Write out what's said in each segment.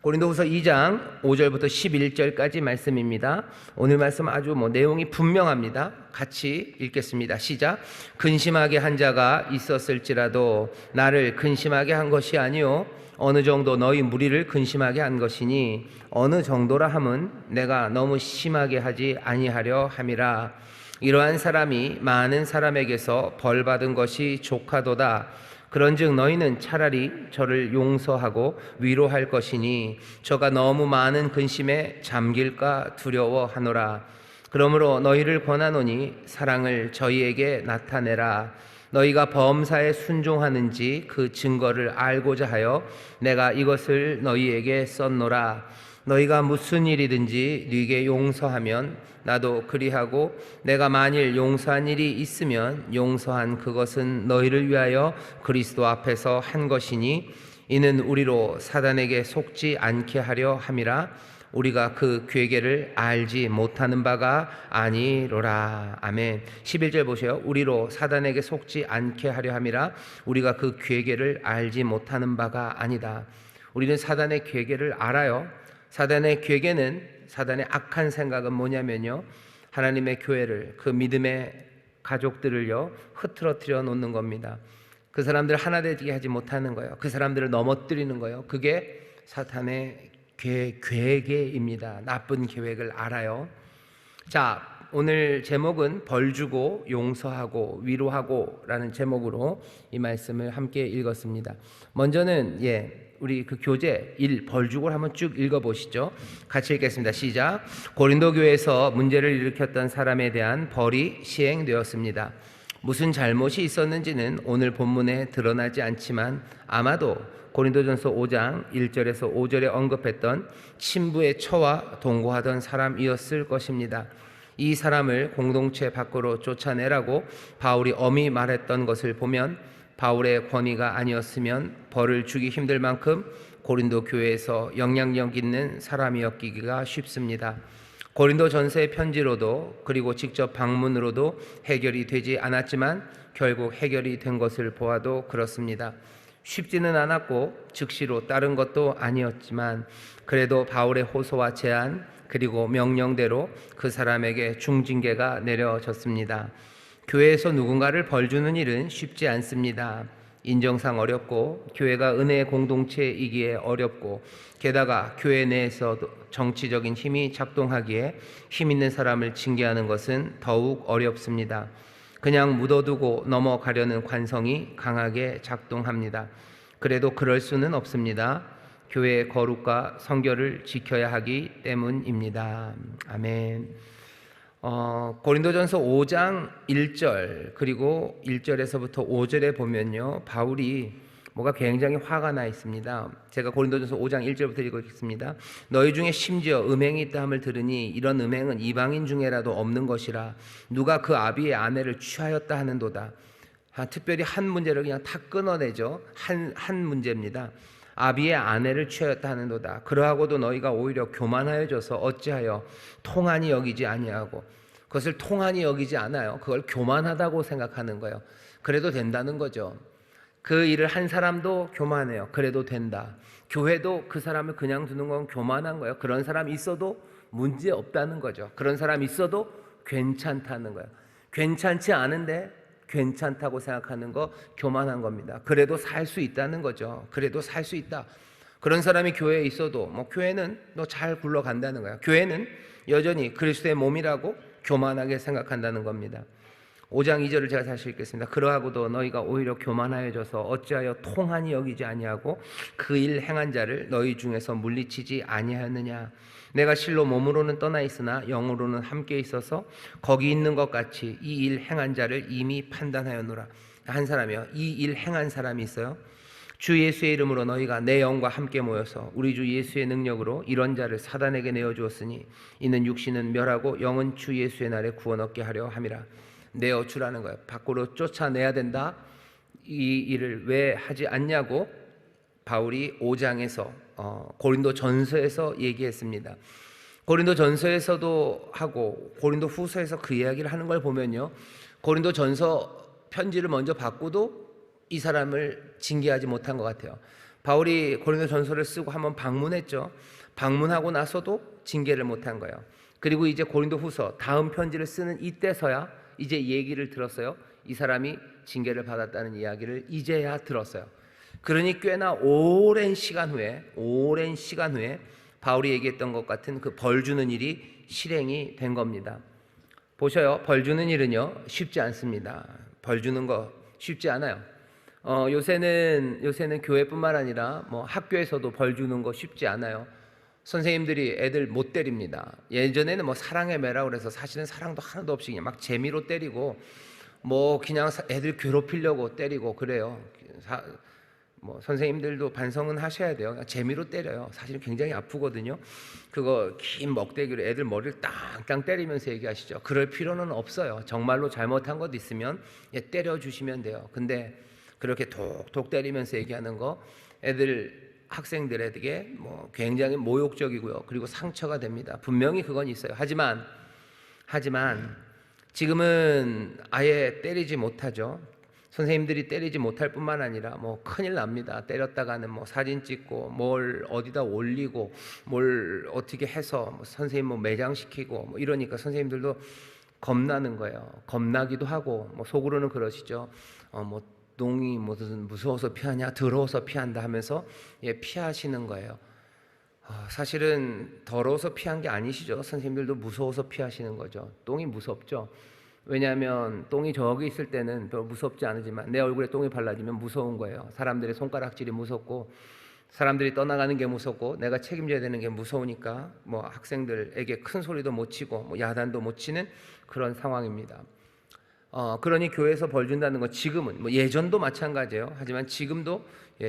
고린도후서 2장 5절부터 11절까지 말씀입니다. 오늘 말씀 아주 내용이 분명합니다. 같이 읽겠습니다. 시작. 근심하게 한 자가 있었을지라도 나를 근심하게 한 것이 아니요 어느 정도 너희 무리를 근심하게 한 것이니 어느 정도라 함은 내가 너무 심하게 하지 아니하려 함이라. 이러한 사람이 많은 사람에게서 벌 받은 것이 족하도다. 그런즉 너희는 차라리 저를 용서하고 위로할 것이니 저가 너무 많은 근심에 잠길까 두려워하노라. 그러므로 너희를 권하노니 사랑을 저희에게 나타내라. 너희가 범사에 순종하는지 그 증거를 알고자 하여 내가 이것을 너희에게 썼노라. 너희가 무슨 일이든지 네게 용서하면 나도 그리하고 내가 만일 용서한 일이 있으면 용서한 그것은 너희를 위하여 그리스도 앞에서 한 것이니 이는 우리로 사단에게 속지 않게 하려 함이라. 우리가 그 괴계를 알지 못하는 바가 아니로라. 아멘. 11절 보세요. 우리로 사단에게 속지 않게 하려 함이라. 우리가 그 괴계를 알지 못하는 바가 아니다. 우리는 사단의 괴계를 알아요. 사단의 괴계는, 사단의 악한 생각은 뭐냐면요, 하나님의 교회를, 그 믿음의 가족들을요 흐트러뜨려 놓는 겁니다. 그 사람들을 하나 되게 하지 못하는 거예요. 그 사람들을 넘어뜨리는 거예요. 그게 사탄의 계획입니다. 나쁜 계획을 알아요. 자, 오늘 제목은 벌 주고 용서하고 위로하고 라는 제목으로 이 말씀을 함께 읽었습니다. 먼저는 우리 그 교재 1 벌 주고를 한번 쭉 읽어보시죠. 같이 읽겠습니다. 시작. 고린도 교회에서 문제를 일으켰던 사람에 대한 벌이 시행되었습니다. 무슨 잘못이 있었는지는 오늘 본문에 드러나지 않지만 아마도 고린도전서 5장 1절에서 5절에 언급했던 친부의 처와 동거하던 사람이었을 것입니다. 이 사람을 공동체 밖으로 쫓아내라고 바울이 엄히 말했던 것을 보면 바울의 권위가 아니었으면 벌을 주기 힘들 만큼 고린도 교회에서 영향력 있는 사람이었기가 쉽습니다. 고린도 전서의 편지로도 그리고 직접 방문으로도 해결이 되지 않았지만 결국 해결이 된 것을 보아도 그렇습니다. 쉽지는 않았고 즉시로 따른 것도 아니었지만 그래도 바울의 호소와 제안 그리고 명령대로 그 사람에게 중징계가 내려졌습니다. 교회에서 누군가를 벌주는 일은 쉽지 않습니다. 인정상 어렵고 교회가 은혜의 공동체이기에 어렵고 게다가 교회 내에서도 정치적인 힘이 작동하기에 힘 있는 사람을 징계하는 것은 더욱 어렵습니다. 그냥 묻어두고 넘어가려는 관성이 강하게 작동합니다. 그래도 그럴 수는 없습니다. 교회의 거룩과 성결을 지켜야 하기 때문입니다. 아멘. 고린도전서 5장 1절 그리고 1절에서부터 5절에 보면요, 바울이 뭐가 굉장히 화가 나 있습니다. 제가 고린도전서 5장 1절부터 읽겠습니다. 너희 중에 심지어 음행이 있다 함을 들으니 이런 음행은 이방인 중에라도 없는 것이라. 누가 그 아비의 아내를 취하였다 하는도다. 특별히 한 문제를 그냥 탁 끊어내죠. 한 문제입니다. 아비의 아내를 취하였다 하는도다. 그러하고도 너희가 오히려 교만하여져서 어찌하여 통한이 여기지 아니하고, 그것을 통한이 여기지 않아요. 그걸 교만하다고 생각하는 거예요. 그래도 된다는 거죠. 그 일을 한 사람도 교만해요. 그래도 된다. 교회도 그 사람을 그냥 두는 건 교만한 거예요. 그런 사람이 있어도 문제 없다는 거죠. 그런 사람이 있어도 괜찮다는 거예요. 괜찮지 않은데 괜찮다고 생각하는 거 교만한 겁니다. 그래도 살 수 있다는 거죠. 그래도 살 수 있다. 그런 사람이 교회에 있어도 교회는 너 잘 굴러간다는 거야. 교회는 여전히 그리스도의 몸이라고 교만하게 생각한다는 겁니다. 5장 2절을 제가 다시 읽겠습니다. 그러하고도 너희가 오히려 교만하여져서 어찌하여 통한이 여기지 아니하고 그 일 행한 자를 너희 중에서 물리치지 아니하였느냐. 내가 실로 몸으로는 떠나 있으나 영으로는 함께 있어서 거기 있는 것 같이 이 일 행한 자를 이미 판단하였노라. 한 사람이요, 이 일 행한 사람이 있어요. 주 예수의 이름으로 너희가 내 영과 함께 모여서 우리 주 예수의 능력으로 이런 자를 사단에게 내어주었으니 이는 육신은 멸하고 영은 주 예수의 날에 구원 얻게 하려 함이라. 내어주라는 거예요. 밖으로 쫓아내야 된다. 이 일을 왜 하지 않냐고 바울이 5장에서 고린도 전서에서 얘기했습니다. 고린도 전서에서도 하고 고린도 후서에서 그 이야기를 하는 걸 보면요, 고린도 전서 편지를 먼저 받고도 이 사람을 징계하지 못한 것 같아요. 바울이 고린도전서를 쓰고 한번 방문했죠. 방문하고 나서도 징계를 못한 거예요. 그리고 이제 고린도후서 다음 편지를 쓰는 이때서야 이제 얘기를 들었어요. 이 사람이 징계를 받았다는 이야기를 이제야 들었어요. 그러니 꽤나 오랜 시간 후에 바울이 얘기했던 것 같은 그 벌 주는 일이 실행이 된 겁니다. 보셔요. 벌 주는 일은요 쉽지 않습니다. 벌 주는 거 쉽지 않아요. 요새는 교회뿐만 아니라 뭐 학교에서도 벌 주는 거 쉽지 않아요. 선생님들이 애들 못 때립니다. 예전에는 뭐 사랑의 매라 그래서 사실은 사랑도 하나도 없이 그냥 막 재미로 때리고 뭐 그냥 애들 괴롭히려고 때리고 그래요. 뭐 선생님들도 반성은 하셔야 돼요. 그냥 재미로 때려요. 사실은 굉장히 아프거든요. 그거 긴 먹대기로 애들 머리를 땅땅 때리면서 얘기하시죠. 그럴 필요는 없어요. 정말로 잘못한 것 있으면 때려주시면 돼요. 근데 그렇게 톡톡 때리면서 얘기하는 거 학생들에게 뭐 굉장히 모욕적이고요. 그리고 상처가 됩니다. 분명히 그건 있어요. 하지만 지금은 아예 때리지 못하죠. 선생님들이 때리지 못할 뿐만 아니라 뭐 큰일 납니다. 때렸다가는 뭐 사진 찍고 뭘 어디다 올리고 뭘 어떻게 해서 뭐 선생님 뭐 매장시키고 뭐 이러니까 선생님들도 겁나는 거예요. 겁나기도 하고 뭐 속으로는 그러시죠. 뭐 똥이 무슨 무서워서 피하냐, 더러워서 피한다 하면서 피하시는 거예요. 사실은 더러워서 피한 게 아니시죠. 선생님들도 무서워서 피하시는 거죠. 똥이 무섭죠. 왜냐하면 똥이 저기 있을 때는 별 무섭지 않으지만 내 얼굴에 똥이 발라지면 무서운 거예요. 사람들의 손가락질이 무섭고 사람들이 떠나가는 게 무섭고 내가 책임져야 되는 게 무서우니까 뭐 학생들에게 큰 소리도 못 치고 뭐 야단도 못 치는 그런 상황입니다. 그러니 교회에서 벌 준다는 건 지금은 뭐 예전도 마찬가지예요. 하지만 지금도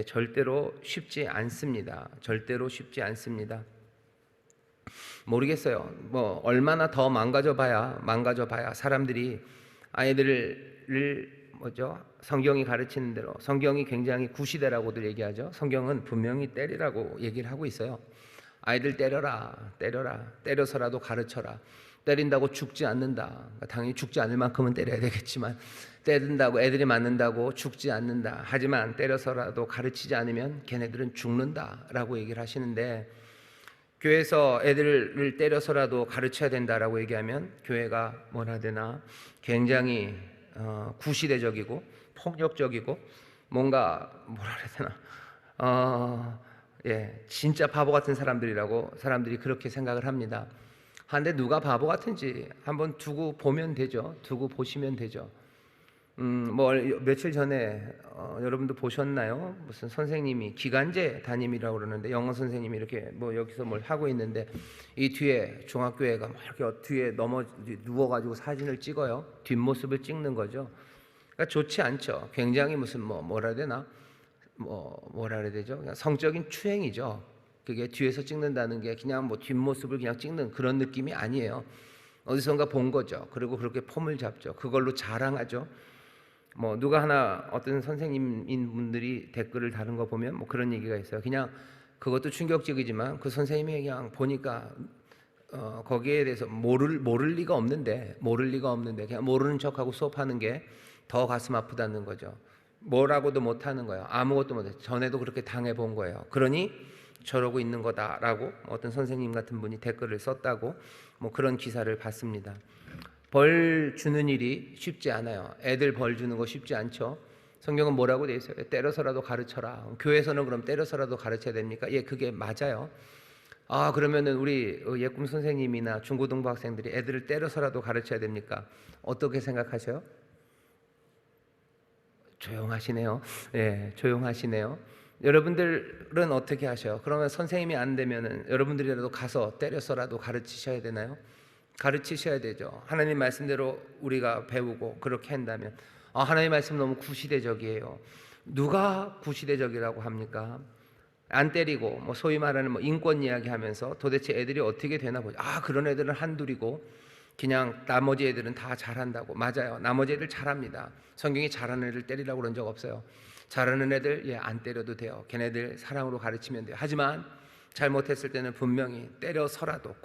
절대로 쉽지 않습니다. 절대로 쉽지 않습니다. 모르겠어요. 뭐 얼마나 더 망가져봐야 사람들이 아이들을 성경이 가르치는 대로, 성경이 굉장히 구시대라고들 얘기하죠. 성경은 분명히 때리라고 얘기를 하고 있어요. 아이들 때려서라도 가르쳐라. 때린다고 죽지 않는다. 당연히 죽지 않을 만큼은 때려야 되겠지만 때린다고 애들이 맞는다고 죽지 않는다. 하지만 때려서라도 가르치지 않으면 걔네들은 죽는다라고 얘기를 하시는데, 교회에서 애들을 때려서라도 가르쳐야 된다라고 얘기하면 교회가 뭐라 되나 굉장히 구시대적이고 폭력적이고 뭔가 뭐라 해야 되나 진짜 바보 같은 사람들이라고 사람들이 그렇게 생각을 합니다. 한데 누가 바보 같은지 한번 두고 보면 되죠. 두고 보시면 되죠. 뭐 며칠 전에 여러분도 보셨나요? 무슨 선생님이 기간제 담임이라고 그러는데 영어 선생님이 이렇게 뭐 여기서 뭘 하고 있는데 이 뒤에 중학교애가 막 이렇게 뒤에 누워가지고 사진을 찍어요. 뒷모습을 찍는 거죠. 그러니까 좋지 않죠. 굉장히 무슨 뭐라 해야 되나? 뭐라 그래야 되죠? 그냥 성적인 추행이죠. 그게 뒤에서 찍는다는 게 그냥 뭐 뒷모습을 그냥 찍는 그런 느낌이 아니에요. 어디선가 본 거죠. 그리고 그렇게 폼을 잡죠. 그걸로 자랑하죠. 뭐 누가 하나 어떤 선생님인 분들이 댓글을 다른 거 보면 뭐 그런 얘기가 있어요. 그냥 그것도 충격적이지만 그 선생님이 그냥 보니까 거기에 대해서 모를 리가 없는데 그냥 모르는 척하고 수업하는 게 더 가슴 아프다는 거죠. 뭐라고도 못하는 거예요. 아무것도 못해. 전에도 그렇게 당해본 거예요. 그러니 저러고 있는 거다라고 어떤 선생님 같은 분이 댓글을 썼다고 뭐 그런 기사를 봤습니다. 벌 주는 일이 쉽지 않아요. 애들 벌 주는 거 쉽지 않죠. 성경은 뭐라고 돼 있어요? 때려서라도 가르쳐라. 교회에서는 그럼 때려서라도 가르쳐야 됩니까? 예, 그게 맞아요. 그러면은 우리 예꿈 선생님이나 중고등부 학생들이 애들을 때려서라도 가르쳐야 됩니까? 어떻게 생각하셔요? 조용하시네요. 예, 조용하시네요. 여러분들은 어떻게 하셔요? 그러면 선생님이 안 되면은 여러분들이라도 가서 때려서라도 가르치셔야 되나요? 가르치셔야 되죠. 하나님 말씀대로 우리가 배우고 그렇게 한다면 하나님 말씀 너무 구시대적이에요. 누가 구시대적이라고 합니까? 안 때리고 뭐 소위 말하는 뭐 인권 이야기하면서 도대체 애들이 어떻게 되나 보죠. 그런 애들은 한둘이고 그냥 나머지 애들은 다 잘한다고. 맞아요. 나머지 애들 잘합니다. 성경이 잘하는 애들 때리라고 그런 적 없어요. 잘하는 애들 안 때려도 돼요. 걔네들 사랑으로 가르치면 돼요. 하지만 잘못했을 때는 분명히 때려서라도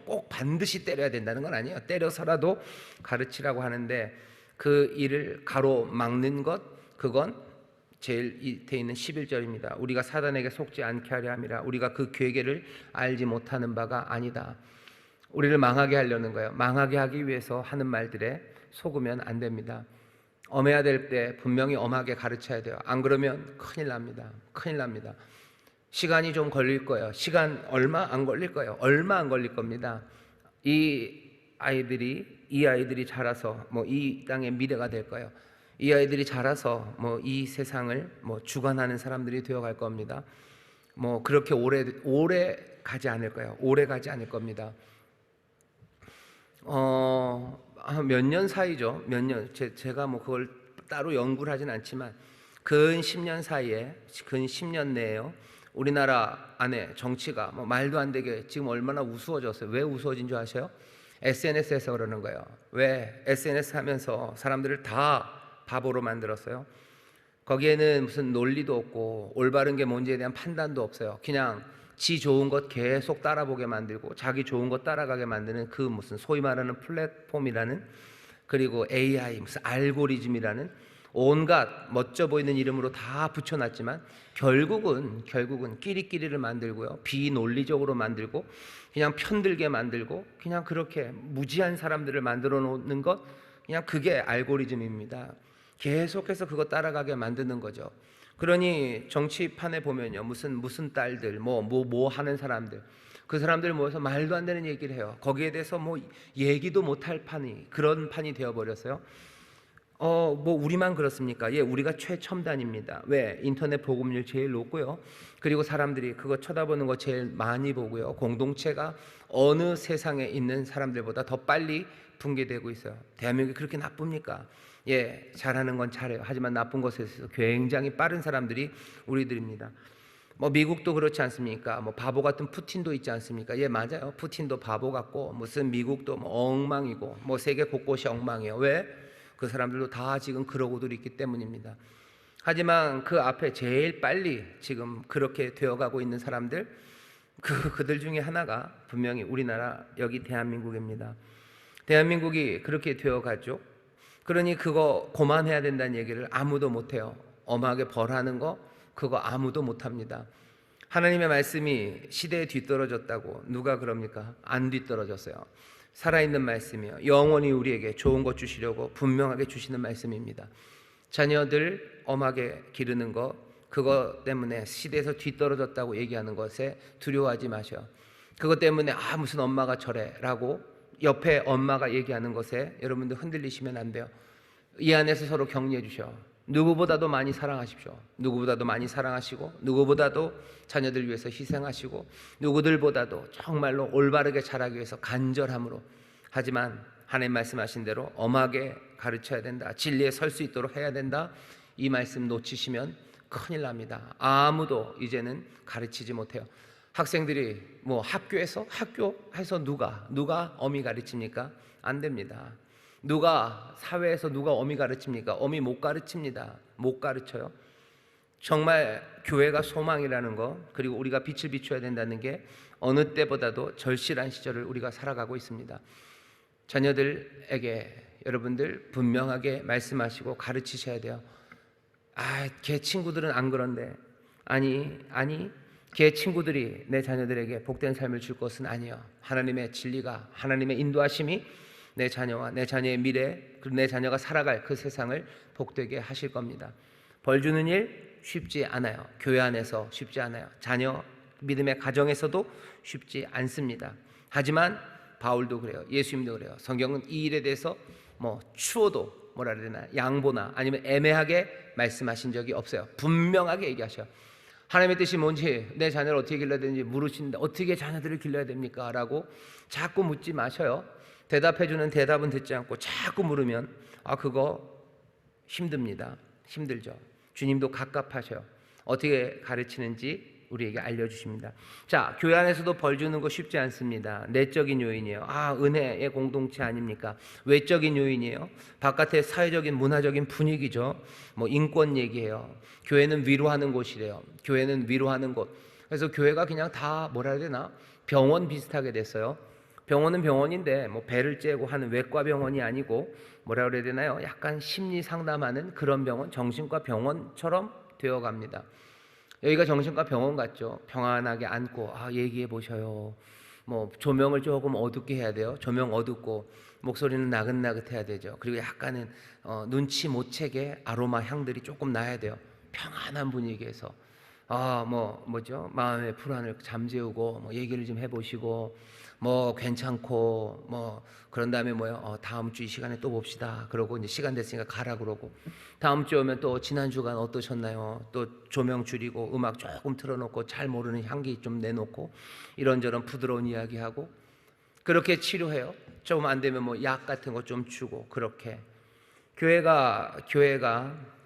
꼭 반드시 때려야 된다는 건 아니에요. 때려서라도 가르치라고 하는데 그 일을 가로막는 것, 그건 제일 돼 있는 11절입니다. 우리가 사단에게 속지 않게 하려 함이라. 우리가 그 괴계를 알지 못하는 바가 아니다. 우리를 망하게 하려는 거예요. 망하게 하기 위해서 하는 말들에 속으면 안 됩니다. 엄해야 될 때 분명히 엄하게 가르쳐야 돼요. 안 그러면 큰일 납니다. 큰일 납니다. 시간이 좀 걸릴 거예요. 시간 얼마 안 걸릴 거예요. 얼마 안 걸릴 겁니다. 이 아이들이 자라서 이 땅의 미래가 될 거예요. 이 아이들이 자라서 이 세상을 주관하는 사람들이 되어갈 겁니다. 그렇게 오래 가지 않을 거예요. 오래 가지 않을 겁니다. 몇 년 사이죠. 몇 년. 제가 그걸 따로 연구를 하진 않지만 근 10년 사이에, 근 10년 내에요. 우리나라 안에 정치가 말도 안 되게 지금 얼마나 우스워졌어요. 왜 우스워진 줄 아세요? SNS에서 그러는 거예요. 왜? SNS 하면서 사람들을 다 바보로 만들었어요. 거기에는 무슨 논리도 없고 올바른 게 뭔지에 대한 판단도 없어요. 그냥 지 좋은 것 계속 따라보게 만들고 자기 좋은 것 따라가게 만드는 그 무슨 소위 말하는 플랫폼이라는, 그리고 AI 무슨 알고리즘이라는 온갖 멋져 보이는 이름으로 다 붙여놨지만 결국은 끼리끼리를 만들고요, 비논리적으로 만들고 그냥 편들게 만들고 그냥 그렇게 무지한 사람들을 만들어 놓는 것, 그냥 그게 알고리즘입니다. 계속해서 그거 따라가게 만드는 거죠. 그러니 정치판에 보면요, 무슨 딸들 뭐 하는 사람들, 그 사람들 모여서 말도 안 되는 얘기를 해요. 거기에 대해서 얘기도 못할 판이, 그런 판이 되어버렸어요. 우리만 그렇습니까? 예, 우리가 최첨단입니다. 왜? 인터넷 보급률 제일 높고요. 그리고 사람들이 그거 쳐다보는 거 제일 많이 보고요. 공동체가 어느 세상에 있는 사람들보다 더 빨리 붕괴되고 있어요. 대한민국이 그렇게 나쁩니까? 예, 잘하는 건 잘해요. 하지만 나쁜 것에 있어서 굉장히 빠른 사람들이 우리들입니다. 미국도 그렇지 않습니까? 바보 같은 푸틴도 있지 않습니까? 예, 맞아요. 푸틴도 바보 같고 무슨 미국도 엉망이고 세계 곳곳이 엉망이에요. 왜? 그 사람들도 다 지금 그러고들 있기 때문입니다. 하지만 그 앞에 제일 빨리 지금 그렇게 되어가고 있는 사람들, 그들 중에 하나가 분명히 우리나라, 여기 대한민국입니다. 대한민국이 그렇게 되어가죠. 그러니 그거 그만해야 된다는 얘기를 아무도 못해요. 엄하게 벌하는 거, 그거 아무도 못합니다. 하나님의 말씀이 시대에 뒤떨어졌다고 누가 그럽니까? 안 뒤떨어졌어요. 살아있는 말씀이요, 영원히 우리에게 좋은 것 주시려고 분명하게 주시는 말씀입니다. 자녀들 엄하게 기르는 거, 그거 때문에 시대에서 뒤떨어졌다고 얘기하는 것에 두려워하지 마셔. 그것 때문에 무슨 엄마가 저래 라고 옆에 엄마가 얘기하는 것에 여러분들 흔들리시면 안 돼요. 이 안에서 서로 격려해 주셔. 누구보다도 많이 사랑하십시오. 누구보다도 많이 사랑하시고, 누구보다도 자녀들 위해서 희생하시고, 누구들보다도 정말로 올바르게 자라기 위해서 간절함으로, 하지만 하나님 말씀하신 대로 엄하게 가르쳐야 된다, 진리에 설 수 있도록 해야 된다. 이 말씀 놓치시면 큰일 납니다. 아무도 이제는 가르치지 못해요. 학생들이 학교에서 누가 어미 가르칩니까? 안 됩니다. 사회에서 누가 어미 가르칩니까? 어미 못 가르칩니다. 못 가르쳐요. 정말 교회가 소망이라는 거, 그리고 우리가 빛을 비춰야 된다는 게 어느 때보다도 절실한 시절을 우리가 살아가고 있습니다. 자녀들에게 여러분들 분명하게 말씀하시고 가르치셔야 돼요. 걔 친구들은 안 그런데. 아니, 걔 친구들이 내 자녀들에게 복된 삶을 줄 것은 아니에요. 하나님의 진리가, 하나님의 인도하심이 내 자녀와 내 자녀의 미래, 그리고 내 자녀가 살아갈 그 세상을 복되게 하실 겁니다. 벌 주는 일 쉽지 않아요. 교회 안에서 쉽지 않아요. 자녀 믿음의 가정에서도 쉽지 않습니다. 하지만 바울도 그래요. 예수님도 그래요. 성경은 이 일에 대해서 추워도 뭐라 그래야 되나, 양보나 아니면 애매하게 말씀하신 적이 없어요. 분명하게 얘기하셔요. 하나님의 뜻이 뭔지, 내 자녀를 어떻게 길러야 되는지 물으시는데 어떻게 자녀들을 길러야 됩니까? 라고 자꾸 묻지 마셔요. 대답해주는 대답은 듣지 않고 자꾸 물으면 그거 힘듭니다. 힘들죠. 주님도 갑갑하셔요. 어떻게 가르치는지 우리에게 알려주십니다. 자, 교회 안에서도 벌 주는 거 쉽지 않습니다. 내적인 요인이에요. 은혜의 공동체 아닙니까? 외적인 요인이에요. 바깥의 사회적인 문화적인 분위기죠. 인권 얘기해요. 교회는 위로하는 곳이래요. 교회는 위로하는 곳. 그래서 교회가 그냥 다 뭐라 해야 되나, 병원 비슷하게 됐어요. 병원은 병원인데 배를 째고 하는 외과 병원이 아니고 뭐라 그래야 되나요? 약간 심리 상담하는 그런 병원, 정신과 병원처럼 되어 갑니다. 여기가 정신과 병원 같죠. 평안하게 앉고 얘기해 보셔요. 뭐 조명을 조금 어둡게 해야 돼요. 조명 어둡고 목소리는 나긋나긋해야 되죠. 그리고 약간은 눈치 못 채게 아로마 향들이 조금 나야 돼요. 평안한 분위기에서 뭐죠? 마음의 불안을 잠재우고 뭐 얘기를 좀 해보시고 뭐 괜찮고 뭐 그런 다음에 다음 주 이 시간에 또 봅시다. 그러고 이제 시간 됐으니까 가라 그러고 다음 주 오면 또 지난 주간 어떠셨나요? 또 조명 줄이고 음악 조금 틀어놓고 잘 모르는 향기 좀 내놓고 이런저런 부드러운 이야기하고 그렇게 치료해요. 조금 안 되면 뭐 약 같은 거 좀 주고 그렇게 교회가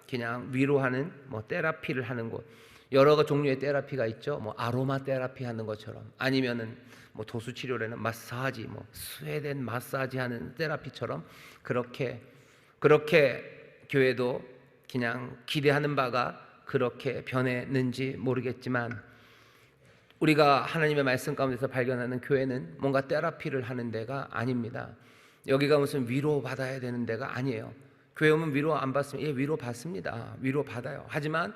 그냥 위로하는 뭐 테라피를 하는 곳. 여러 종류의 테라피가 있죠. 뭐 아로마 테라피 하는 것처럼 아니면은 뭐 도수 치료라는 마사지, 뭐 스웨덴 마사지 하는 테라피처럼 그렇게 교회도 그냥 기대하는 바가 그렇게 변했는지 모르겠지만 우리가 하나님의 말씀 가운데서 발견하는 교회는 뭔가 테라피를 하는 데가 아닙니다. 여기가 무슨 위로 받아야 되는 데가 아니에요. 교회 오면 위로 안 받으면 위로 받습니다. 위로 받아요. 하지만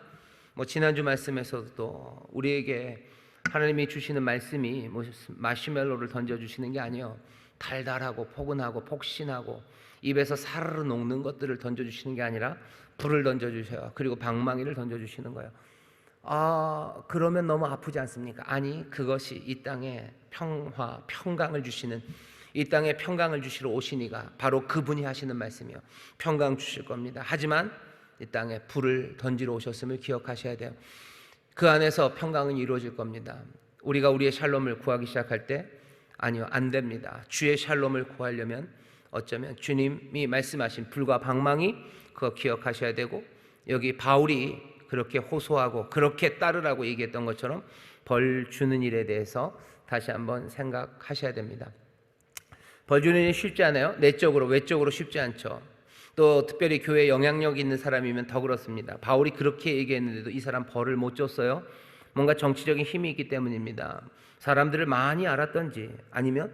뭐 지난주 말씀에서도 우리에게 하나님이 주시는 말씀이 뭐 마시멜로를 던져주시는 게 아니에요. 달달하고 포근하고 폭신하고 입에서 사르르 녹는 것들을 던져주시는 게 아니라 불을 던져주셔요. 그리고 방망이를 던져주시는 거예요. 그러면 너무 아프지 않습니까? 아니, 그것이 이 땅에 평화, 평강을 주시는, 이 땅에 평강을 주시러 오시니가 바로 그분이 하시는 말씀이요. 평강 주실 겁니다. 하지만 이 땅에 불을 던지러 오셨음을 기억하셔야 돼요. 그 안에서 평강은 이루어질 겁니다. 우리가 우리의 샬롬을 구하기 시작할 때 아니요, 안 됩니다. 주의 샬롬을 구하려면 어쩌면 주님이 말씀하신 불과 방망이 그거 기억하셔야 되고, 여기 바울이 그렇게 호소하고 그렇게 따르라고 얘기했던 것처럼 벌 주는 일에 대해서 다시 한번 생각하셔야 됩니다. 벌 주는 일이 쉽지 않아요. 내적으로 외적으로 쉽지 않죠. 또 특별히 교회에 영향력 있는 사람이면 더 그렇습니다. 바울이 그렇게 얘기했는데도 이 사람 벌을 못 줬어요. 뭔가 정치적인 힘이 있기 때문입니다. 사람들을 많이 알았던지 아니면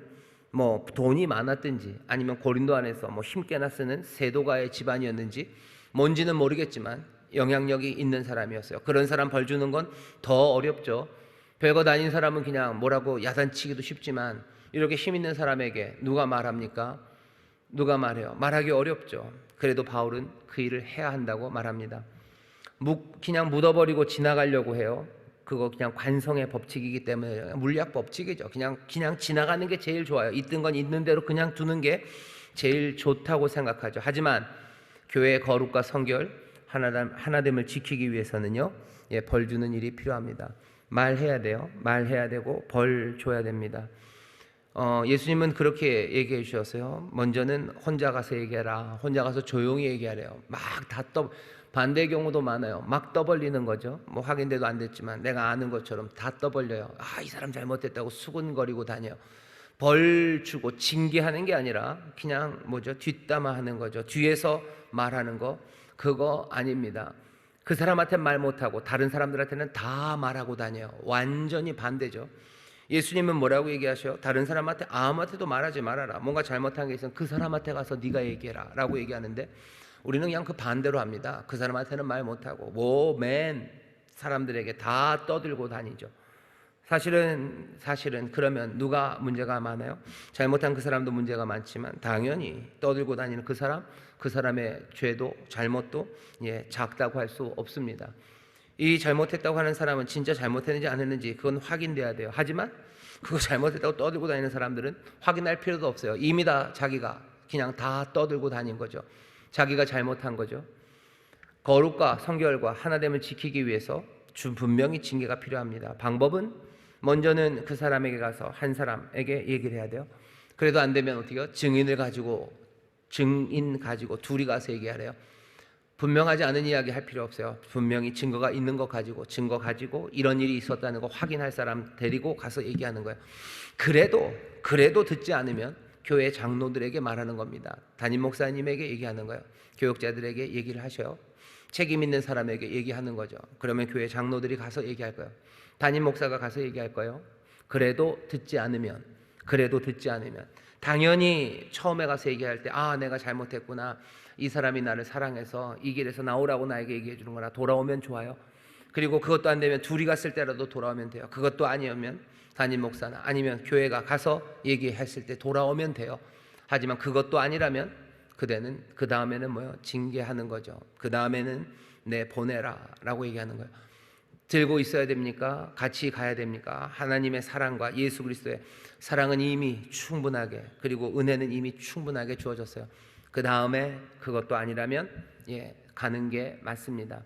뭐 돈이 많았든지 아니면 고린도 안에서 뭐 힘께나 쓰는 세도가의 집안이었는지 뭔지는 모르겠지만 영향력이 있는 사람이었어요. 그런 사람 벌 주는 건 더 어렵죠. 별거 다닌 사람은 그냥 뭐라고 야단치기도 쉽지만 이렇게 힘 있는 사람에게 누가 말합니까? 누가 말해요? 말하기 어렵죠. 그래도 바울은 그 일을 해야 한다고 말합니다. 그냥 묻어버리고 지나가려고 해요. 그거 그냥 관성의 법칙이기 때문에 물리학 법칙이죠. 그냥 지나가는 게 제일 좋아요. 있던 건 있는 대로 그냥 두는 게 제일 좋다고 생각하죠. 하지만 교회의 거룩과 성결, 하나됨을 지키기 위해서는요, 벌 주는 일이 필요합니다. 말해야 돼요. 말해야 되고 벌 줘야 됩니다. 예수님은 그렇게 얘기해 주셨어요. 먼저는 혼자 가서 얘기해라. 혼자 가서 조용히 얘기하래요. 막 다 반대 경우도 많아요. 막 떠벌리는 거죠. 뭐 확인돼도 안 됐지만 내가 아는 것처럼 다 떠벌려요. 이 사람 잘못됐다고 수군거리고 다녀요. 벌 주고 징계하는 게 아니라 그냥 뒷담화하는 거죠. 뒤에서 말하는 거 그거 아닙니다. 그 사람한테 말 못하고 다른 사람들한테는 다 말하고 다녀요. 완전히 반대죠. 예수님은 뭐라고 얘기하셔? 다른 사람한테 아무한테도 말하지 말아라. 뭔가 잘못한 게 있으면 그 사람한테 가서 네가 얘기해라 라고 얘기하는데 우리는 그냥 그 반대로 합니다. 그 사람한테는 말 못하고 맨 사람들에게 다 떠들고 다니죠. 사실은 그러면 누가 문제가 많아요? 잘못한 그 사람도 문제가 많지만 당연히 떠들고 다니는 그 사람의 죄도 잘못도 작다고 할 수 없습니다. 이 잘못했다고 하는 사람은 진짜 잘못했는지 안 했는지 그건 확인돼야 돼요. 하지만 그거 잘못했다고 떠들고 다니는 사람들은 확인할 필요도 없어요. 이미 다 자기가 그냥 다 떠들고 다닌 거죠. 자기가 잘못한 거죠. 거룩과 성결과 하나됨을 지키기 위해서 분명히 징계가 필요합니다. 방법은 먼저는 그 사람에게 가서 한 사람에게 얘기를 해야 돼요. 그래도 안 되면 어떻게 해요? 증인 가지고 둘이 가서 얘기하래요. 분명하지 않은 이야기 할 필요 없어요. 분명히 증거가 있는 거 가지고 증거 가지고 이런 일이 있었다는 거 확인할 사람 데리고 가서 얘기하는 거예요. 그래도 듣지 않으면 교회 장로들에게 말하는 겁니다. 담임 목사님에게 얘기하는 거예요. 교역자들에게 얘기를 하셔요. 책임 있는 사람에게 얘기하는 거죠. 그러면 교회 장로들이 가서 얘기할 거예요. 담임 목사가 가서 얘기할 거예요. 그래도 듣지 않으면 당연히 처음에 가서 얘기할 때 내가 잘못했구나. 이 사람이 나를 사랑해서 이 길에서 나오라고 나에게 얘기해 주는 거라 돌아오면 좋아요. 그리고 그것도 안 되면 둘이 갔을 때라도 돌아오면 돼요. 그것도 아니면 담임 목사나 아니면 교회가 가서 얘기했을 때 돌아오면 돼요. 하지만 그것도 아니라면 그대는 그 다음에는 뭐요? 징계하는 거죠. 그 다음에는 보내라 라고 얘기하는 거예요. 들고 있어야 됩니까? 같이 가야 됩니까? 하나님의 사랑과 예수 그리스도의 사랑은 이미 충분하게, 그리고 은혜는 이미 충분하게 주어졌어요. 그 다음에 그것도 아니라면 가는 게 맞습니다.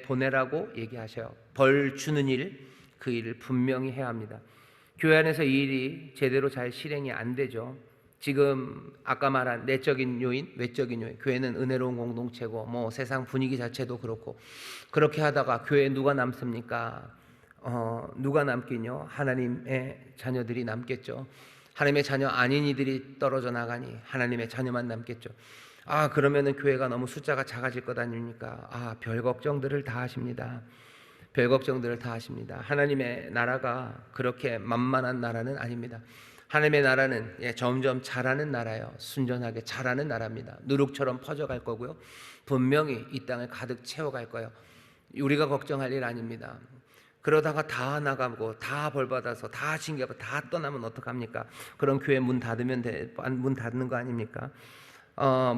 보내라고 얘기하셔요. 벌 주는 일, 그 일을 분명히 해야 합니다. 교회 안에서 이 일이 제대로 잘 실행이 안 되죠. 지금 아까 말한 내적인 요인, 외적인 요인, 교회는 은혜로운 공동체고 뭐 세상 분위기 자체도 그렇고, 그렇게 하다가 교회에 누가 남습니까? 누가 남긴요? 하나님의 자녀들이 남겠죠. 하나님의 자녀 아닌 이들이 떨어져 나가니 하나님의 자녀만 남겠죠. 그러면은 교회가 너무 숫자가 작아질 것 아닙니까? 별 걱정들을 다 하십니다. 별 걱정들을 다 하십니다. 하나님의 나라가 그렇게 만만한 나라는 아닙니다. 하나님의 나라는 점점 자라는 나라예요. 순전하게 자라는 나라입니다. 누룩처럼 퍼져갈 거고요. 분명히 이 땅을 가득 채워갈 거예요. 우리가 걱정할 일 아닙니다. 그러다가 다 나가고 다 벌받아서 다 징계받고 다 떠나면 어떡합니까? 그럼 교회 문 닫으면 문 닫는 거 아닙니까?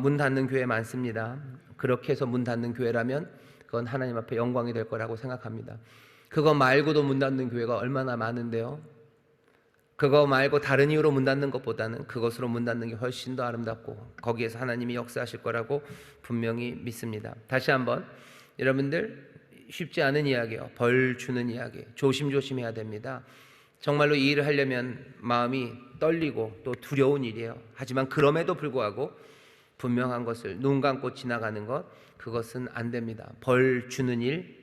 문 닫는 교회 많습니다. 그렇게 해서 문 닫는 교회라면 그건 하나님 앞에 영광이 될 거라고 생각합니다. 그거 말고도 문 닫는 교회가 얼마나 많은데요. 그거 말고 다른 이유로 문 닫는 것보다는 그것으로 문 닫는 게 훨씬 더 아름답고 거기에서 하나님이 역사하실 거라고 분명히 믿습니다. 다시 한번 여러분들, 쉽지 않은 이야기예요. 벌 주는 이야기, 조심조심해야 됩니다. 정말로 이 일을 하려면 마음이 떨리고 또 두려운 일이에요. 하지만 그럼에도 불구하고 분명한 것을 눈 감고 지나가는 것, 그것은 안 됩니다. 벌 주는 일,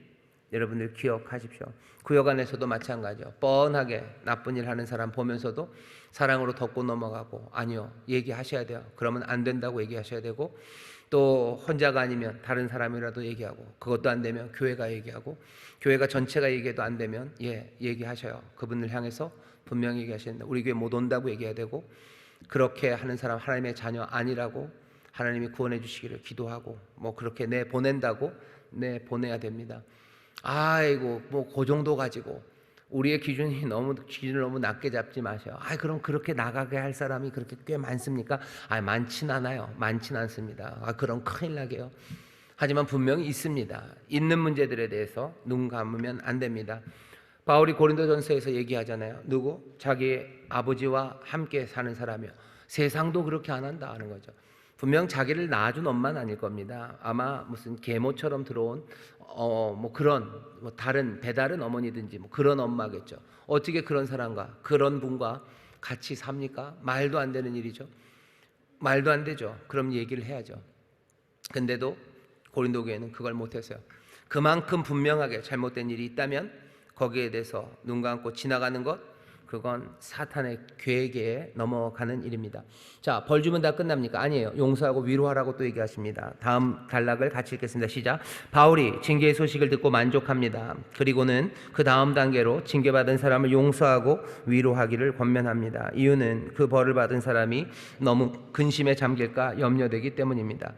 여러분들 기억하십시오. 구역 안에서도 마찬가지죠. 뻔하게 나쁜 일 하는 사람 보면서도 사랑으로 덮고 넘어가고, 아니요, 얘기하셔야 돼요. 그러면 안 된다고 얘기하셔야 되고, 또 혼자가 아니면 다른 사람이라도 얘기하고, 그것도 안 되면 교회가 얘기하고, 교회가 전체가 얘기해도 안 되면 얘기하셔요. 그분을 향해서 분명히 얘기하셔야 된다. 우리 교회 못 온다고 얘기해야 되고, 그렇게 하는 사람 하나님의 자녀 아니라고 하나님이 구원해 주시기를 기도하고, 뭐 그렇게 보낸다고 보내야 됩니다. 아이고, 뭐 그 정도 가지고 우리의 기준을 너무 낮게 잡지 마세요. 그럼 그렇게 나가게 할 사람이 그렇게 꽤 많습니까? 많진 않아요. 많진 않습니다. 그럼 큰일 나게요. 하지만 분명히 있습니다. 있는 문제들에 대해서 눈 감으면 안 됩니다. 바울이 고린도전서에서 얘기하잖아요. 누구? 자기 아버지와 함께 사는 사람이요. 세상도 그렇게 안 한다 하는 거죠. 분명 자기를 낳아준 엄마는 아닐 겁니다. 아마 무슨 계모처럼 들어온 그런 다른 배다른 어머니든지 그런 엄마겠죠. 어떻게 그런 사람과 그런 분과 같이 삽니까? 말도 안 되는 일이죠. 말도 안 되죠. 그럼 얘기를 해야죠. 근데도 고린도 교회는 그걸 못했어요. 그만큼 분명하게 잘못된 일이 있다면 거기에 대해서 눈 감고 지나가는 것, 그건 사탄의 계획에 넘어가는 일입니다. 자, 벌 주면 다 끝납니까? 아니에요. 용서하고 위로하라고 또 얘기하십니다. 다음 단락을 같이 읽겠습니다. 시작. 바울이 징계의 소식을 듣고 만족합니다. 그리고는 그 다음 단계로 징계받은 사람을 용서하고 위로하기를 권면합니다. 이유는 그 벌을 받은 사람이 너무 근심에 잠길까 염려되기 때문입니다.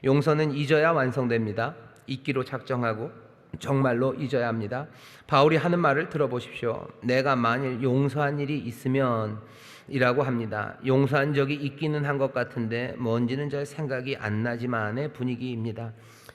용서는 잊어야 완성됩니다. 잊기로 작정하고 정말로 잊어야 합니다. 바울이 하는 말을 들어보십시오. 내가 만일 용서한 일이 있으면 이라고 합니다. 용서한 적이 있기는 한 것 같은데 뭔지는 잘 생각이 안 나지만의 분위기입니다.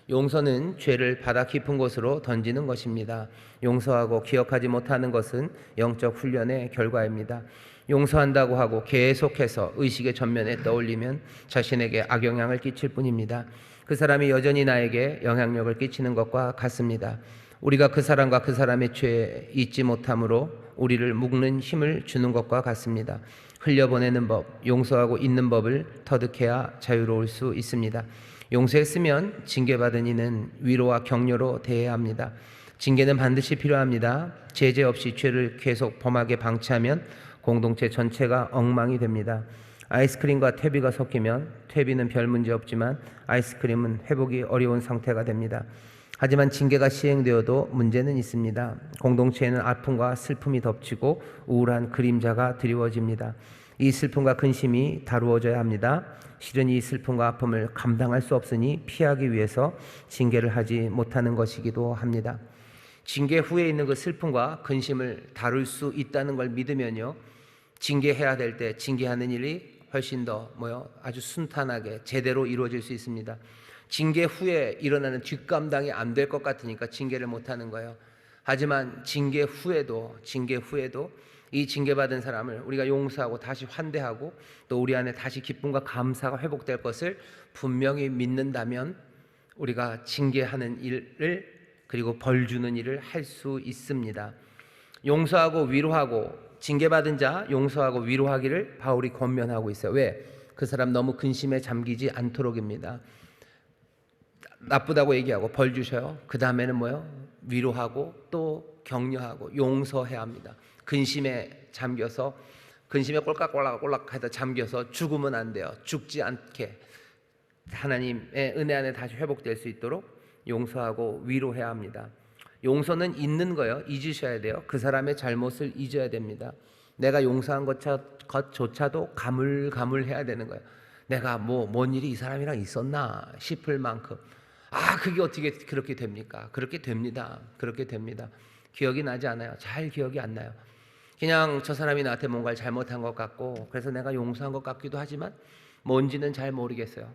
용서는 죄를 바다 깊은 곳으로 던지는 것입니다. 용서하고 기억하지 못하는 것은 영적 훈련의 결과입니다. 용서한다고 하고 계속해서 의식의 전면에 떠올리면 자신에게 악영향을 끼칠 뿐입니다. 그 사람이 여전히 나에게 영향력을 끼치는 것과 같습니다. 우리가 그 사람과 그 사람의 죄에 잊지 못함으로 우리를 묶는 힘을 주는 것과 같습니다. 흘려보내는 법, 용서하고 잊는 법을 터득해야 자유로울 수 있습니다. 용서했으면 징계받은 이는 위로와 격려로 대해야 합니다. 징계는 반드시 필요합니다. 제재 없이 죄를 계속 범하게 방치하면 공동체 전체가 엉망이 됩니다. 아이스크림과 퇴비가 섞이면 퇴비는 별 문제 없지만 아이스크림은 회복이 어려운 상태가 됩니다. 하지만 징계가 시행되어도 문제는 있습니다. 공동체에는 아픔과 슬픔이 덮치고 우울한 그림자가 드리워집니다. 이 슬픔과 근심이 다루어져야 합니다. 실은 이 슬픔과 아픔을 감당할 수 없으니 피하기 위해서 징계를 하지 못하는 것이기도 합니다. 징계 후에 있는 그 슬픔과 근심을 다룰 수 있다는 걸 믿으면요, 징계해야 될 때 징계하는 일이 훨씬 더 아주 순탄하게 제대로 이루어질 수 있습니다. 징계 후에 일어나는 뒷감당이 안 될 것 같으니까 징계를 못하는 거예요. 하지만 징계 후에도 이 징계받은 사람을 우리가 용서하고 다시 환대하고 또 우리 안에 다시 기쁨과 감사가 회복될 것을 분명히 믿는다면 우리가 징계하는 일을, 그리고 벌 주는 일을 할 수 있습니다. 용서하고 위로하고, 징계받은 자 용서하고 위로하기를 바울이 권면하고 있어요. 왜? 그 사람 너무 근심에 잠기지 않도록입니다. 나쁘다고 얘기하고 벌 주셔요. 그 다음에는 위로하고 또 격려하고 용서해야 합니다. 근심에 잠겨서, 근심에 꼴깍꼴깍 하다 잠겨서 죽으면 안 돼요. 죽지 않게 하나님의 은혜 안에 다시 회복될 수 있도록 용서하고 위로해야 합니다. 용서는 잊는 거예요. 잊으셔야 돼요. 그 사람의 잘못을 잊어야 됩니다. 내가 용서한 것조차도 가물가물해야 되는 거예요. 내가 뭔 일이 이 사람이랑 있었나 싶을 만큼. 그게 어떻게 그렇게 됩니까? 그렇게 됩니다. 그렇게 됩니다. 기억이 나지 않아요. 잘 기억이 안 나요. 그냥 저 사람이 나한테 뭔가를 잘못한 것 같고, 그래서 내가 용서한 것 같기도 하지만 뭔지는 잘 모르겠어요.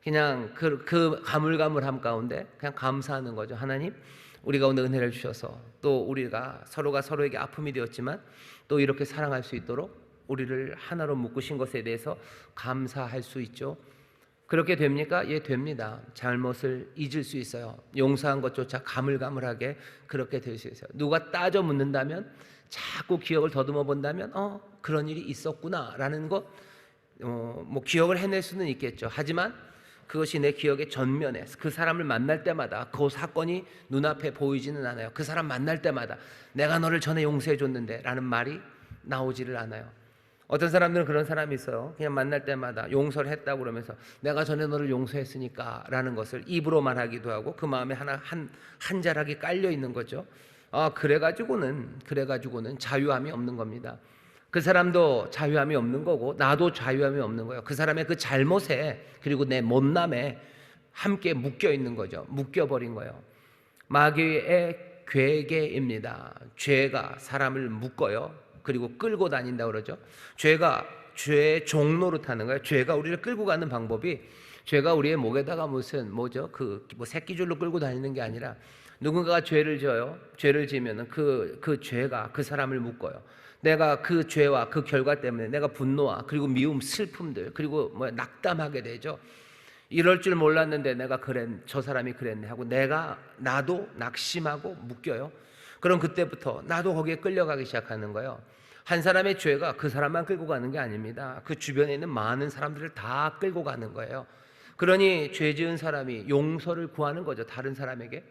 그냥 그 가물가물함 가운데 그냥 감사하는 거죠. 하나님, 우리가 오늘 은혜를 주셔서 또 우리가 서로가 서로에게 아픔이 되었지만 또 이렇게 사랑할 수 있도록 우리를 하나로 묶으신 것에 대해서 감사할 수 있죠. 그렇게 됩니까? 예, 됩니다. 잘못을 잊을 수 있어요. 용서한 것조차 가물가물하게 그렇게 될 수 있어요. 누가 따져 묻는다면, 자꾸 기억을 더듬어 본다면 그런 일이 있었구나라는 것 기억을 해낼 수는 있겠죠. 하지만 그것이 내 기억의 전면에, 그 사람을 만날 때마다 그 사건이 눈앞에 보이지는 않아요. 그 사람 만날 때마다 내가 너를 전에 용서해 줬는데 라는 말이 나오지를 않아요. 어떤 사람들은 그런 사람이 있어요. 그냥 만날 때마다 용서를 했다고 그러면서 내가 전에 너를 용서했으니까 라는 것을 입으로 말하기도 하고 그 마음에 한 자락이 깔려 있는 거죠. 그래가지고는 자유함이 없는 겁니다. 그 사람도 자유함이 없는 거고 나도 자유함이 없는 거예요. 그 사람의 그 잘못에, 그리고 내 못남에 함께 묶여 있는 거죠. 묶여버린 거예요. 마귀의 괴계입니다. 죄가 사람을 묶어요. 그리고 끌고 다닌다고 그러죠. 죄가 죄의 종로로 타는 거예요. 죄가 우리를 끌고 가는 방법이, 죄가 우리의 목에다가 새끼줄로 끌고 다니는 게 아니라, 누군가가 죄를 져요. 죄를 지면은 그 죄가 그 사람을 묶어요. 내가 그 죄와 그 결과 때문에 내가 분노와 그리고 미움, 슬픔들, 그리고 낙담하게 되죠. 이럴 줄 몰랐는데 저 사람이 그랬네 하고 나도 낙심하고 묶여요. 그럼 그때부터 나도 거기에 끌려가기 시작하는 거예요. 한 사람의 죄가 그 사람만 끌고 가는 게 아닙니다. 그 주변에 있는 많은 사람들을 다 끌고 가는 거예요. 그러니 죄 지은 사람이 용서를 구하는 거죠. 다른 사람에게.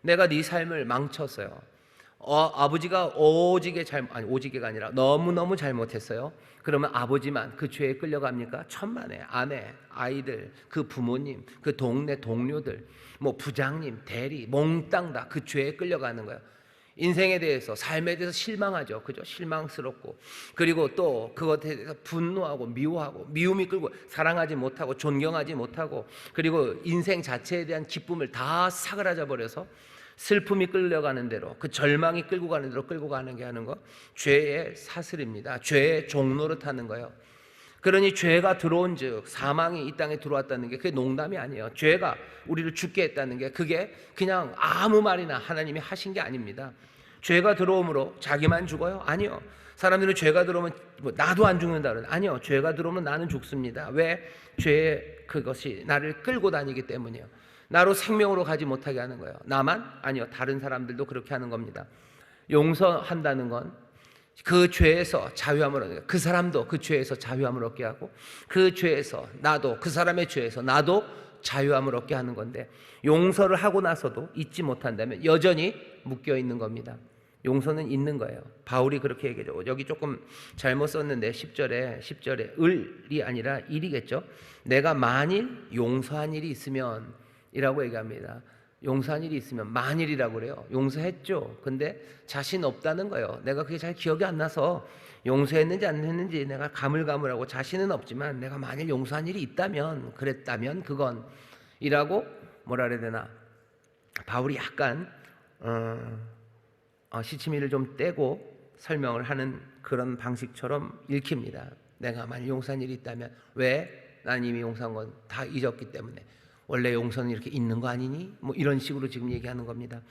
내가 네 삶을 망쳤어요. 아버지가 오지게가 아니라 너무너무 잘못했어요. 그러면 아버지만 그 죄에 끌려갑니까? 천만에 아내, 아이들, 그 부모님, 그 동네 동료들, 부장님, 대리, 몽땅 다 그 죄에 끌려가는 거예요. 인생에 대해서, 삶에 대해서 실망하죠. 그죠? 실망스럽고, 그리고 또 그것에 대해서 분노하고 미워하고, 미움이 끌고 사랑하지 못하고 존경하지 못하고, 그리고 인생 자체에 대한 기쁨을 다 사그라져 버려서 슬픔이 끌려가는 대로, 그 절망이 끌고 가는 대로 끌고 가는 게 하는 거, 죄의 사슬입니다. 죄의 종로를 타는 거예요. 그러니 죄가 들어온즉 사망이 이 땅에 들어왔다는 게 그게 농담이 아니에요. 죄가 우리를 죽게 했다는 게 그게 그냥 아무 말이나 하나님이 하신 게 아닙니다. 죄가 들어옴으로 자기만 죽어요? 아니요. 사람들은 죄가 들어오면 나도 안 죽는다 그러는데, 아니요. 죄가 들어오면 나는 죽습니다. 왜? 죄의 그것이 나를 끌고 다니기 때문이에요. 나로 생명으로 가지 못하게 하는 거예요. 나만? 아니요. 다른 사람들도 그렇게 하는 겁니다. 용서한다는 건 그 죄에서 자유함을 얻는 거예요. 그 사람도 그 죄에서 자유함을 얻게 하고, 그 죄에서 나도, 그 사람의 죄에서 나도 자유함을 얻게 하는 건데, 용서를 하고 나서도 잊지 못한다면 여전히 묶여 있는 겁니다. 용서는 있는 거예요. 바울이 그렇게 얘기하죠. 여기 조금 잘못 썼는데 10절에 을이 아니라 일이겠죠. 내가 만일 용서한 일이 있으면 이라고 얘기합니다. 용서한 일이 있으면 만일이라고 그래요. 용서했죠. 근데 자신 없다는 거예요. 내가 그게 잘 기억이 안 나서 용서했는지 안 했는지 내가 가물가물하고 자신은 없지만, 내가 만일 용서한 일이 있다면, 그랬다면 그건 이라고 뭐라 그래야 되나, 바울이 약간 시치미를 좀 떼고 설명을 하는 그런 방식처럼 읽힙니다. 내가 만약 용서한 일이 있다면 왜? 난 이미 용서한 건 다 잊었기 때문에. 원래 용서는 이렇게 있는 거 아니니? 뭐 이런 식으로 지금 얘기하는 겁니다.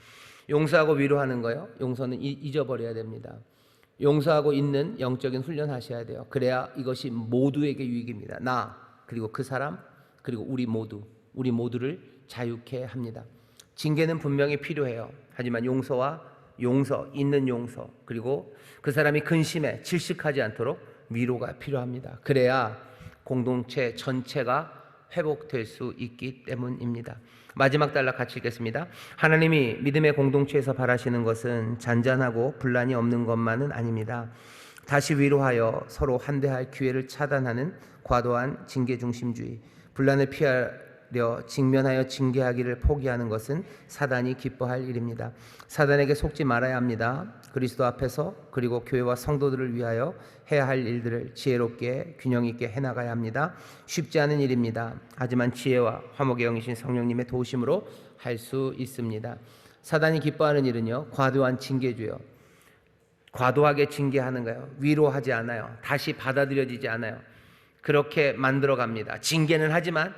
용서하고 위로하는 거요. 용서는 잊어버려야 됩니다. 용서하고 있는 영적인 훈련 하셔야 돼요. 그래야 이것이 모두에게 유익입니다. 나 그리고 그 사람 그리고 우리 모두를 자유케 합니다. 징계는 분명히 필요해요. 하지만 용서, 있는 용서, 그리고 그 사람이 근심에 질식하지 않도록 위로가 필요합니다. 그래야 공동체 전체가 회복될 수 있기 때문입니다. 마지막 단락 같이 읽겠습니다. 하나님이 믿음의 공동체에서 바라시는 것은 잔잔하고 분란이 없는 것만은 아닙니다. 다시 위로하여 서로 환대할 기회를 차단하는 과도한 징계 중심주의, 분란을 피하려 직면하여 징계하기를 포기하는 것은 사단이 기뻐할 일입니다. 사단에게 속지 말아야 합니다. 그리스도 앞에서 그리고 교회와 성도들을 위하여 해야 할 일들을 지혜롭게 균형 있게 해나가야 합니다. 쉽지 않은 일입니다. 하지만 지혜와 화목의 영이신 성령님의 도우심으로 할 수 있습니다. 사단이 기뻐하는 일은요, 과도한 징계주요. 과도하게 징계하는 거예요. 위로하지 않아요. 다시 받아들여지지 않아요. 그렇게 만들어 갑니다. 징계는 하지만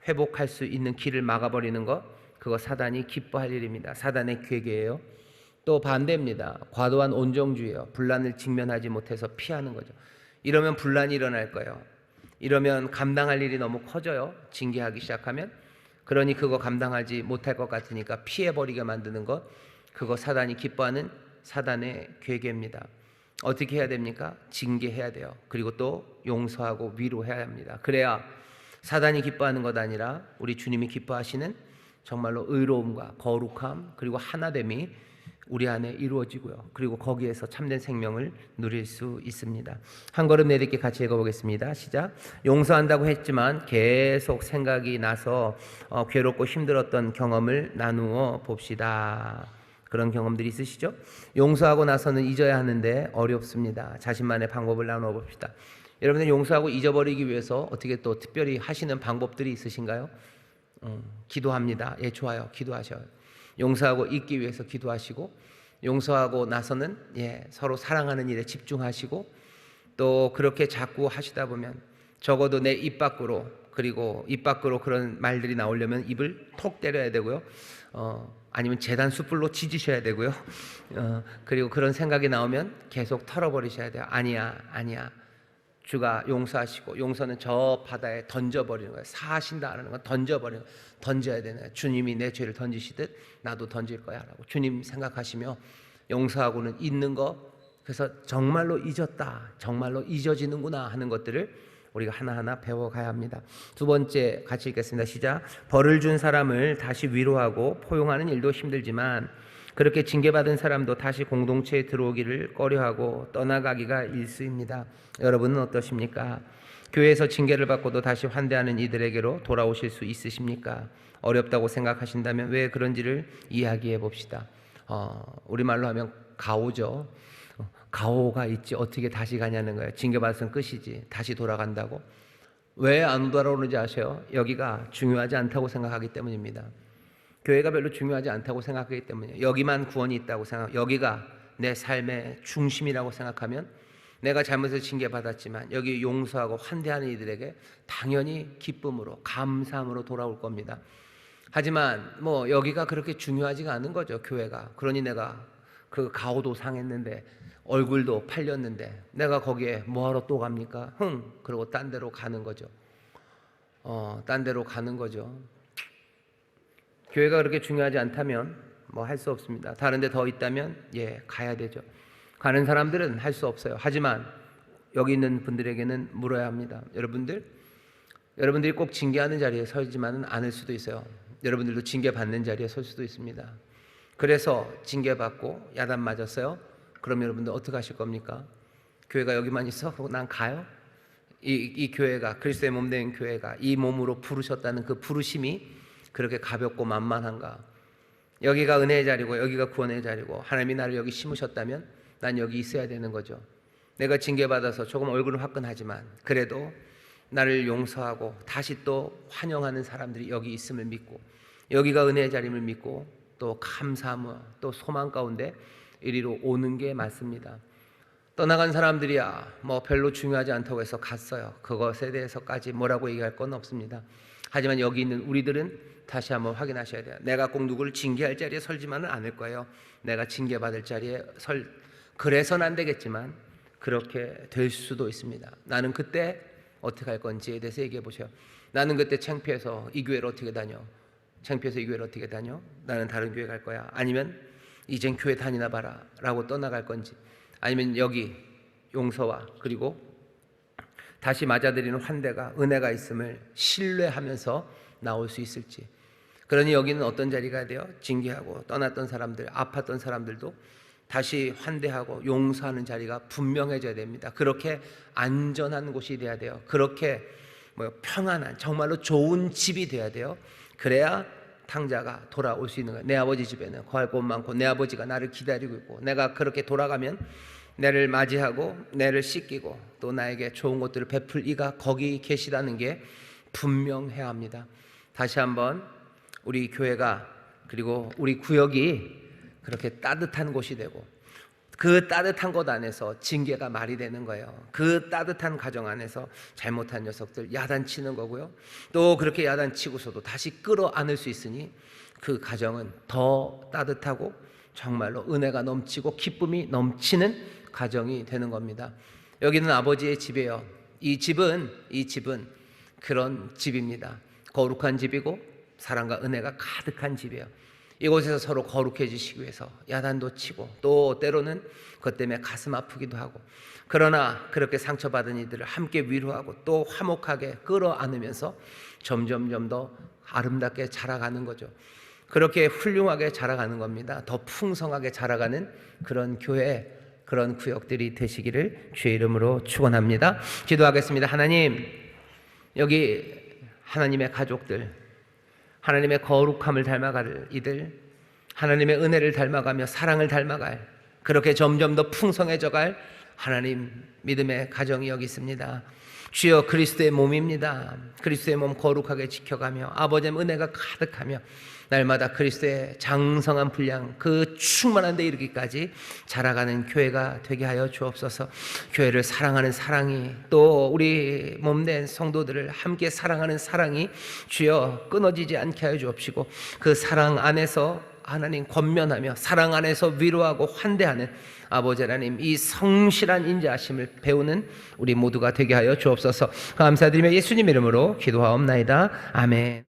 회복할 수 있는 길을 막아버리는 것, 그거 사단이 기뻐할 일입니다. 사단의 괴계예요. 또 반대입니다. 과도한 온정주의예요. 분란을 직면하지 못해서 피하는 거죠. 이러면 분란이 일어날 거예요. 이러면 감당할 일이 너무 커져요. 징계하기 시작하면. 그러니 그거 감당하지 못할 것 같으니까 피해버리게 만드는 것, 그거 사단이 기뻐하는 사단의 괴계입니다. 어떻게 해야 됩니까? 징계해야 돼요. 그리고 또 용서하고 위로해야 합니다. 그래야 사단이 기뻐하는 것 아니라 우리 주님이 기뻐하시는 정말로 의로움과 거룩함 그리고 하나됨이 우리 안에 이루어지고요. 그리고 거기에서 참된 생명을 누릴 수 있습니다. 한 걸음 내딛게 같이 읽어보겠습니다. 시작. 용서한다고 했지만 계속 생각이 나서 괴롭고 힘들었던 경험을 나누어 봅시다. 그런 경험들이 있으시죠? 용서하고 나서는 잊어야 하는데 어렵습니다. 자신만의 방법을 나누어 봅시다. 여러분들 용서하고 잊어버리기 위해서 어떻게 또 특별히 하시는 방법들이 있으신가요? 기도합니다. 예, 좋아요. 기도하셔요. 용서하고 잊기 위해서 기도하시고, 용서하고 나서는 서로 사랑하는 일에 집중하시고, 또 그렇게 자꾸 하시다 보면 적어도 내 입 밖으로, 그리고 입 밖으로 그런 말들이 나오려면 입을 톡 때려야 되고요. 아니면 재단 숯불로 찢으셔야 되고요. 그리고 그런 생각이 나오면 계속 털어버리셔야 돼요. 아니야. 주가 용서하시고, 용서는 저 바다에 던져버리는 거예요. 사하신다라는 건 던져버리는 거예요. 던져야 되는 거예요. 주님이 내 죄를 던지시듯 나도 던질 거야 라고 주님 생각하시며, 용서하고는 잊는 거, 그래서 정말로 잊었다, 정말로 잊어지는구나 하는 것들을 우리가 하나하나 배워가야 합니다. 두 번째 같이 읽겠습니다. 시작. 벌을 준 사람을 다시 위로하고 포용하는 일도 힘들지만 그렇게 징계받은 사람도 다시 공동체에 들어오기를 꺼려하고 떠나가기가 일쑤입니다. 여러분은 어떠십니까? 교회에서 징계를 받고도 다시 환대하는 이들에게로 돌아오실 수 있으십니까? 어렵다고 생각하신다면 왜 그런지를 이야기해 봅시다. 우리말로 하면 가오죠. 가오가 있지 어떻게 다시 가냐는 거예요. 징계받았으면 끝이지. 다시 돌아간다고. 왜 안 돌아오는지 아세요? 여기가 중요하지 않다고 생각하기 때문입니다. 교회가 별로 중요하지 않다고 생각하기 때문이에요. 여기만 구원이 있다고 생각, 여기가 내 삶의 중심이라고 생각하면 내가 잘못해서 징계받았지만 여기 용서하고 환대하는 이들에게 당연히 기쁨으로 감사함으로 돌아올 겁니다. 하지만 여기가 그렇게 중요하지가 않은 거죠, 교회가. 그러니 내가 그 가오도 상했는데 얼굴도 팔렸는데 내가 거기에 뭐하러 또 갑니까? 그러고 딴 데로 가는 거죠. 딴 데로 가는 거죠. 교회가 그렇게 중요하지 않다면 할 수 없습니다. 다른 데 더 있다면 가야 되죠. 가는 사람들은 할 수 없어요. 하지만 여기 있는 분들에게는 물어야 합니다. 여러분들이 꼭 징계하는 자리에 서지만은 않을 수도 있어요. 여러분들도 징계받는 자리에 설 수도 있습니다. 그래서 징계받고 야단 맞았어요. 그럼 여러분들 어떻게 하실 겁니까? 교회가 여기만 있어? 난 가요? 이 교회가, 그리스도의 몸 된 교회가 이 몸으로 부르셨다는 그 부르심이 그렇게 가볍고 만만한가? 여기가 은혜의 자리고 여기가 구원의 자리고 하나님이 나를 여기 심으셨다면 난 여기 있어야 되는 거죠. 내가 징계받아서 조금 얼굴은 화끈하지만 그래도 나를 용서하고 다시 또 환영하는 사람들이 여기 있음을 믿고, 여기가 은혜의 자리임을 믿고 또 감사함과 또 소망 가운데 이리로 오는 게 맞습니다. 떠나간 사람들이야 뭐 별로 중요하지 않다고 해서 갔어요. 그것에 대해서까지 뭐라고 얘기할 건 없습니다. 하지만 여기 있는 우리들은 다시 한번 확인하셔야 돼요. 내가 꼭 누구를 징계할 자리에 설지만은 않을 거예요. 내가 징계받을 자리에 그래서는 안 되겠지만 그렇게 될 수도 있습니다. 나는 그때 어떻게 할 건지에 대해서 얘기해 보세요. 나는 그때 창피해서 이 교회를 어떻게 다녀? 창피해서 이 교회를 어떻게 다녀? 나는 다른 교회 갈 거야. 아니면 이젠 교회 다니나 봐라 라고 떠나갈 건지, 아니면 여기 용서와 그리고 다시 맞아들이는 환대가 은혜가 있음을 신뢰하면서 나올 수 있을지. 그러니 여기는 어떤 자리가 돼요? 징계하고 떠났던 사람들, 아팠던 사람들도 다시 환대하고 용서하는 자리가 분명해져야 됩니다. 그렇게 안전한 곳이 돼야 돼요. 그렇게 평안한 정말로 좋은 집이 돼야 돼요. 그래야 탕자가 돌아올 수 있는 거예요. 내 아버지 집에는 거할 곳 많고 내 아버지가 나를 기다리고 있고, 내가 그렇게 돌아가면 내를 맞이하고 내를 씻기고 또 나에게 좋은 것들을 베풀 이가 거기 계시다는 게 분명해야 합니다. 다시 한번 우리 교회가 그리고 우리 구역이 그렇게 따뜻한 곳이 되고, 그 따뜻한 곳 안에서 징계가 말이 되는 거예요. 그 따뜻한 가정 안에서 잘못한 녀석들 야단치는 거고요. 또 그렇게 야단치고서도 다시 끌어안을 수 있으니 그 가정은 더 따뜻하고 정말로 은혜가 넘치고 기쁨이 넘치는 가정이 되는 겁니다. 여기는 아버지의 집이에요. 이 집은 그런 집입니다. 거룩한 집이고 사랑과 은혜가 가득한 집이에요. 이곳에서 서로 거룩해지시기 위해서 야단도 치고 또 때로는 그것 때문에 가슴 아프기도 하고, 그러나 그렇게 상처받은 이들을 함께 위로하고 또 화목하게 끌어안으면서 점점 더 아름답게 자라가는 거죠. 그렇게 훌륭하게 자라가는 겁니다. 더 풍성하게 자라가는 그런 교회, 그런 구역들이 되시기를 주의 이름으로 축원합니다. 기도하겠습니다. 하나님, 여기 하나님의 가족들, 하나님의 거룩함을 닮아갈 이들, 하나님의 은혜를 닮아가며 사랑을 닮아갈, 그렇게 점점 더 풍성해져갈 하나님 믿음의 가정이 여기 있습니다. 주여, 그리스도의 몸입니다. 그리스도의 몸 거룩하게 지켜가며 아버지의 은혜가 가득하며 날마다 그리스도의 장성한 분량, 그 충만한 데 이르기까지 자라가는 교회가 되게 하여 주옵소서. 교회를 사랑하는 사랑이, 또 우리 몸된 성도들을 함께 사랑하는 사랑이 주여 끊어지지 않게 하여 주옵시고, 그 사랑 안에서 하나님 권면하며 사랑 안에서 위로하고 환대하는 아버지 하나님, 이 성실한 인자하심을 배우는 우리 모두가 되게 하여 주옵소서. 감사드리며 예수님 이름으로 기도하옵나이다. 아멘.